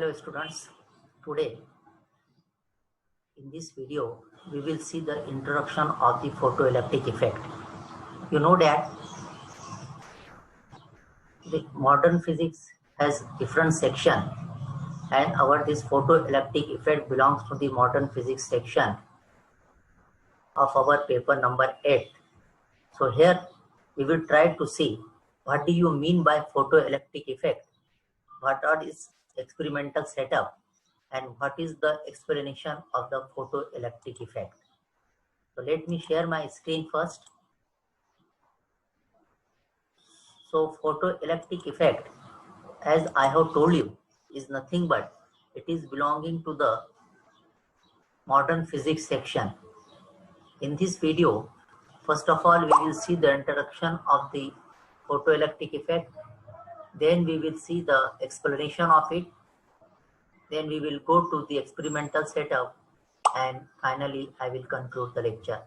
Hello students, today in this video we will see the introduction of the photoelectric effect. You know that the modern physics has different section and this photoelectric effect belongs to the modern physics section of our paper number 8. So here we will try to see what do you mean by photoelectric effect, what are its experimental setup, and what is the explanation of the photoelectric effect. So let me share my screen first. So photoelectric effect, as I have told you, is nothing but it is belonging to the modern physics section. In this video, first of all, we will see the introduction of the photoelectric effect. Then we will see the explanation of it. Then we will go to the experimental setup. And finally, I will conclude the lecture.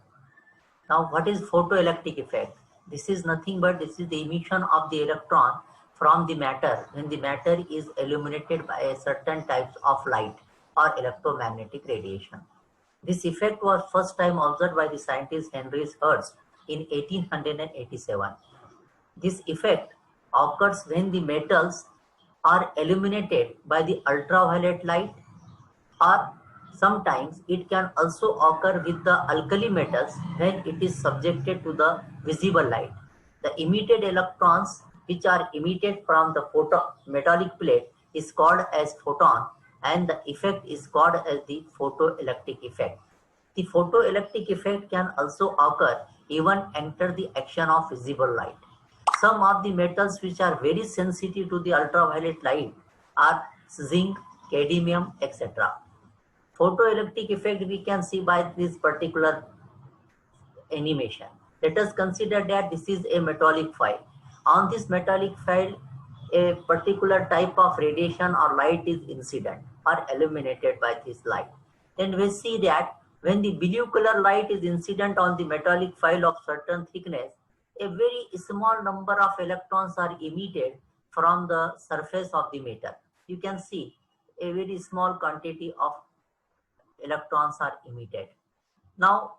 Now, what is photoelectric effect? This is nothing but this is the emission of the electron from the matter when the matter is illuminated by a certain types of light or electromagnetic radiation. This effect was first time observed by the scientist Henry Hertz in 1887. This effect occurs when the metals are illuminated by the ultraviolet light, or sometimes it can also occur with the alkali metals when it is subjected to the visible light. The emitted electrons which are emitted from the metallic plate is called as photon, and the effect is called as the photoelectric effect. The photoelectric effect can also occur even after the action of visible light. Some of the metals which are very sensitive to the ultraviolet light are zinc, cadmium, etc. Photoelectric effect we can see by this particular animation. Let us consider that this is a metallic file. On this metallic file, a particular type of radiation or light is incident or illuminated by this light. Then we see that when the blue color light is incident on the metallic file of certain thickness, a very small number of electrons are emitted from the surface of the metal. You can see a very small quantity of electrons are emitted. Now,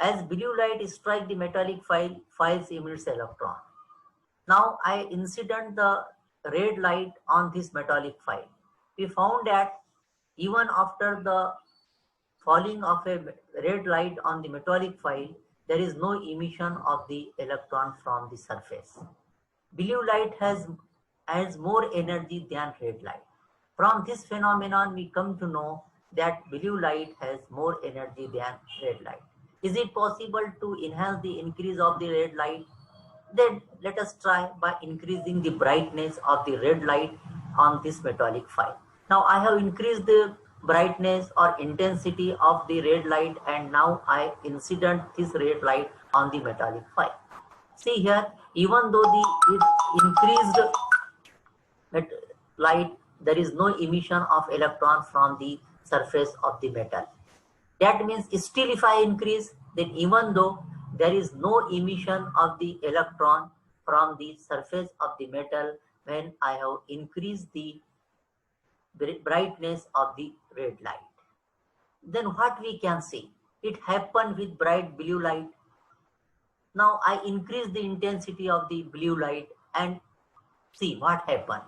as blue light strikes the metallic files emits electron. Now, I incident the red light on this metallic file. We found that even after the falling of a red light on the metallic file, there is no emission of the electron from the surface. Blue light has more energy than red light. From this phenomenon, we come to know that blue light has more energy than red light. Is it possible to enhance the increase of the red light? Then let us try by increasing the brightness of the red light on this metallic file. Now I have increased the brightness or intensity of the red light, and now I incident this red light on the metallic file. See here, even though it increased light, there is no emission of electron from the surface of the metal. That means still if I increase, then even though there is no emission of the electron from the surface of the metal, when I have increased the brightness of the red light, then what we can see? It happened with bright blue light. Now I increase the intensity of the blue light and see what happened.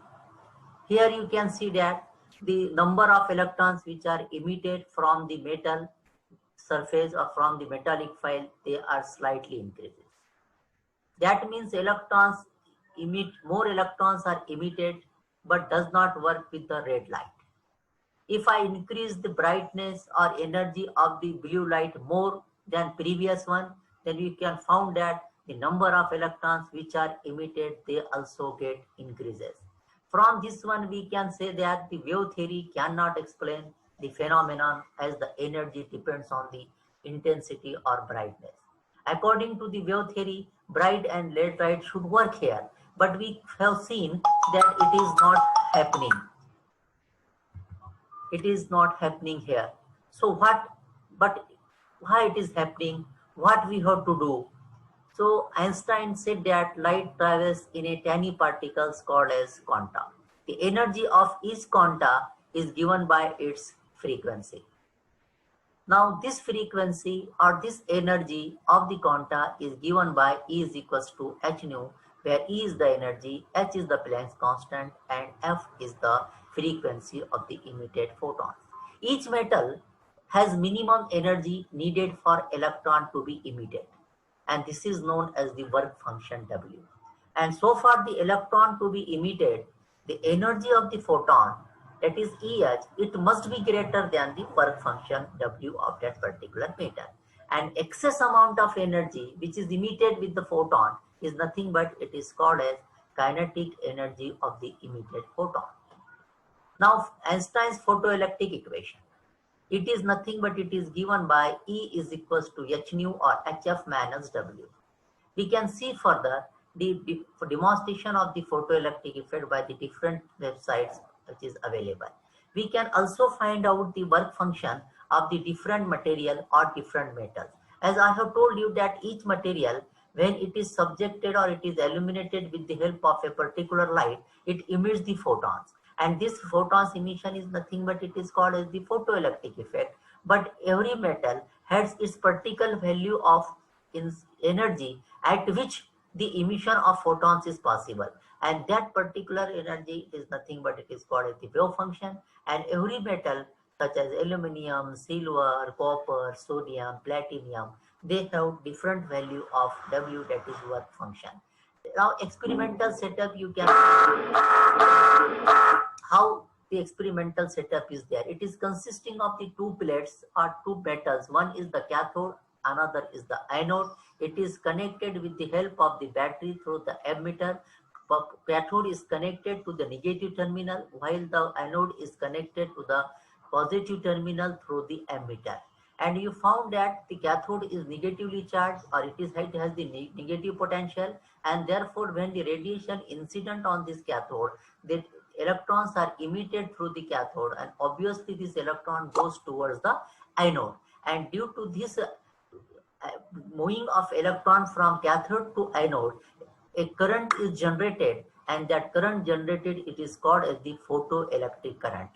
Here you can see that the number of electrons which are emitted from the metal surface or from the metallic file, they are slightly increases. That means more electrons are emitted, but does not work with the red light. If I increase the brightness or energy of the blue light more than previous one, then we can found that the number of electrons which are emitted, they also get increases. From this one, we can say that the wave theory cannot explain the phenomenon as the energy depends on the intensity or brightness. According to the wave theory, bright and red light should work here, but we have seen that it is not happening. It is not happening here. So but why it is happening? What we have to do? So Einstein said that light travels in a tiny particles called as quanta. The energy of each quanta is given by its frequency. Now this frequency or this energy of the quanta is given by E is equals to h nu, where E is the energy, h is the Planck's constant, and f is the frequency of the emitted photons. Each metal has minimum energy needed for electron to be emitted, and this is known as the work function W. And so for the electron to be emitted, the energy of the photon, that is EH, it must be greater than the work function W of that particular metal. And excess amount of energy which is emitted with the photon is nothing but it is called as kinetic energy of the emitted photon. Now Einstein's photoelectric equation, it is nothing but it is given by E is equals to h nu or hf minus W. We can see further the demonstration of the photoelectric effect by the different websites which is available. We can also find out the work function of the different material or different metals. As I have told you that each material, when it is subjected or it is illuminated with the help of a particular light, it emits the photons. And this photons emission is nothing but it is called as the photoelectric effect. But every metal has its particular value of energy at which the emission of photons is possible, and that particular energy is nothing but it is called as the wave function. And every metal such as aluminum, silver, copper, sodium, platinum, they have different value of W, that is work function. Now experimental setup, you can how the experimental setup is there. It is consisting of the two plates or two metals. One is the cathode, another is the anode. It is connected with the help of the battery through the emitter. Cathode is connected to the negative terminal, while the anode is connected to the positive terminal through the emitter. And you found that the cathode is negatively charged, or it has the negative potential, and therefore when the radiation incident on this cathode, the electrons are emitted through the cathode, and obviously this electron goes towards the anode. And due to this moving of electron from cathode to anode, a current is generated, and that current generated, it is called as the photoelectric current.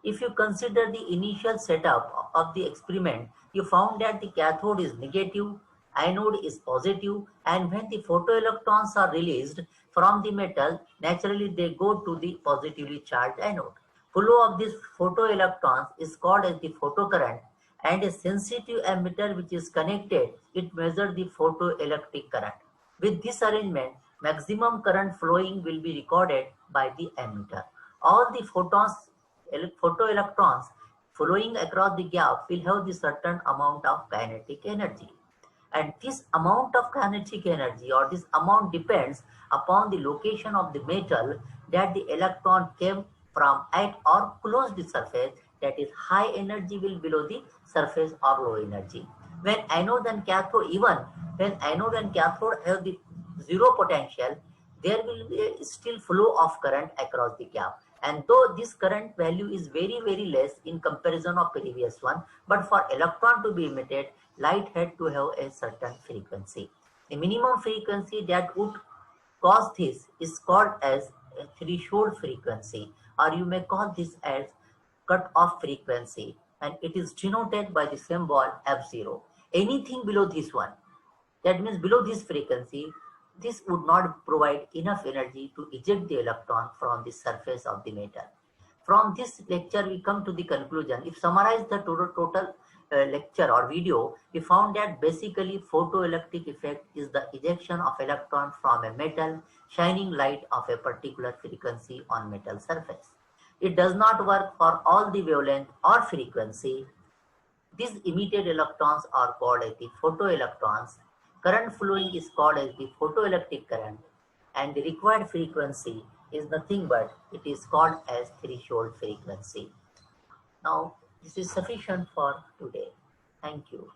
If you consider the initial setup of the experiment, you found that the cathode is negative, anode is positive, and when the photoelectrons are released from the metal, naturally they go to the positively charged anode. Flow of these photoelectrons is called as the photocurrent, and a sensitive emitter which is connected, it measures the photoelectric current. With this arrangement, maximum current flowing will be recorded by the emitter. All the photoelectrons flowing across the gap will have the certain amount of kinetic energy. And this amount of kinetic energy, or this amount, depends upon the location of the metal that the electron came from at or close the surface, that is high energy will below the surface or low energy. When anode and cathode, even when anode and cathode have the zero potential, there will be still flow of current across the gap. And though this current value is very less in comparison of previous one, but for electron to be emitted, light had to have a certain frequency. The minimum frequency that would cause this is called as a threshold frequency, or you may call this as cut-off frequency, and it is denoted by the symbol F0. Anything below this one, that means below this frequency, this would not provide enough energy to eject the electron from the surface of the metal. From this lecture, we come to the conclusion. If summarize the total lecture or video, we found that basically photoelectric effect is the ejection of electron from a metal shining light of a particular frequency on metal surface. It does not work for all the wavelength or frequency. These emitted electrons are called as the photoelectrons. Current flowing is called as the photoelectric current, and the required frequency is nothing but it is called as threshold frequency. Now, this is sufficient for today. Thank you.